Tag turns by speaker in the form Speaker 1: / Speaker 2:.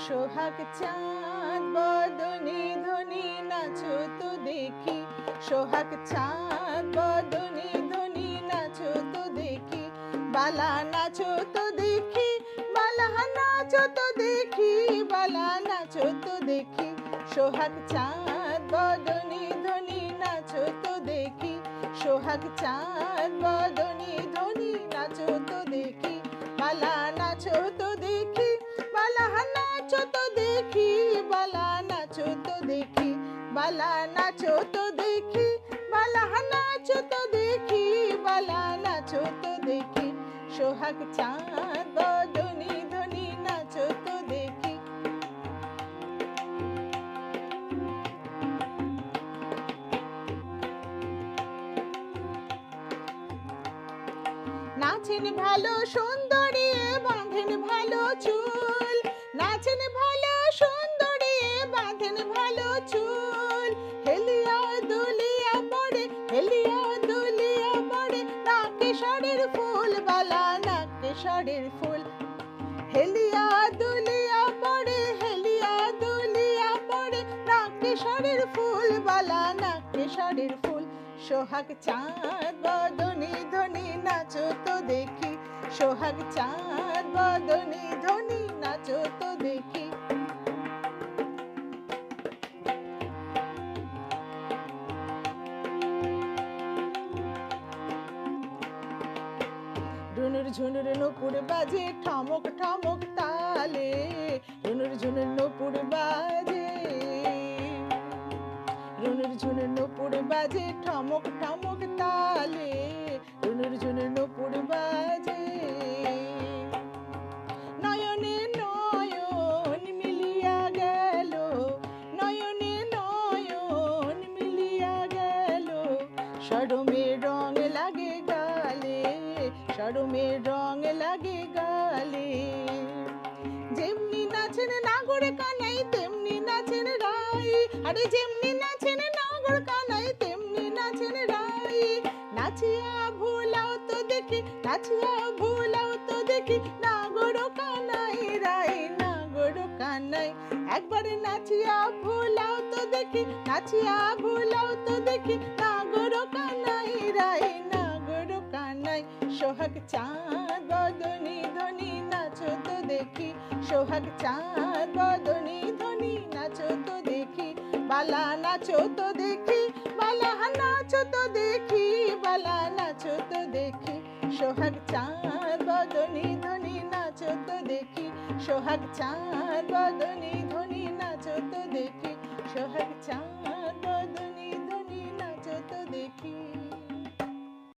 Speaker 1: সোহাগ চাঁদ বদনে ধনি নাচো তো দেখি, সোহাগ চাঁদ বদনে ধনি নাচো তো দেখি, বালা নাচো তো দেখি, বালা নাচো তো দেখি, বালা নাচো তো দেখি, সোহাগ চাঁদ বদনে ধনি নাচো তো দেখি, সোহাগ চাঁদ বদনে ধনি নাচো তো দেখি, বালা নাচো তো দেখি, বালা নাচো তো দেখি, বালা নাচো তো দেখি, বালা নাচো তো দেখি, বালা নাচো তো দেখি, বালা নাচো তো দেখি, সোহাগ চাঁদ বদনে ধনি নাচো তো দেখি। নাচেন ভালো সুন্দরী বাঁধেন ভালো চুল, নাচেন ভালো সুন্দরী বাঁধেন ভালো চুল, হেলিয়া দুলিয়া পড়ে, হেলিয়া দুলিয়া পড়ে, নাকেশ্বরের ফুল, বালা নাকেশ্বরের ফুল, হেলিয়া দুলিয়া পড়ে, হেলিয়া দুলিয়া পড়ে, নাকেশ্বরের ফুল, বালা নাকেশ্বরের ফুল, সোহাগ চাঁদ বদনে ধনি নাচো তো দেখি, সোহাগ চাঁদ বদনে ধনি নাচো তো দেখি। ঝুনুর ঝুনুর নূপুর বাজে ঠমক ঠমক তালে, ঝুনুর ঝুনুর নূপুর বাজে, ঝুনুর ঝুনুর নূপুর বাজে ঠমক ঠমক তালে, ঝুনুর ঝুনুর নূপুর বাজে, নয়নে নয়ন মিলিয়া গেল, নয়নে নয়ন মিলিয়া গেল, সরমের রং লাগে গালে, সরমের রং লাগে গালে, যেমনি নাচেন নাগর কানাই তেমনি নাচেন রাই, আরে যেমনি নাচেন নাগর কানাই তেমনি নাচেন রাই, নাচিয়া ভুলাও তো দেখি, নাচিয়া ভুলাও তো দেখি, নাগর কানাই রাই, নাগর কানাই, একবারে নাচিয়া ভুলাও তো দেখি, নাচিয়া ভুলাও তো দেখি, নাগর কানাই রাই, নাগর কানাই, সোহাগ চাঁদ বদনে ধনি নাচো তো দেখি, সোহাগ চাঁদ বদনে ধনি নাচো তো দেখি, বালা নাচো তো দেখি, বালা নাচো তো দেখি, বালা নাচো তো দেখি, সোহাগ চাঁদ বদনে ধনি নাচো তো দেখি, সোহাগ চাঁদ বদনে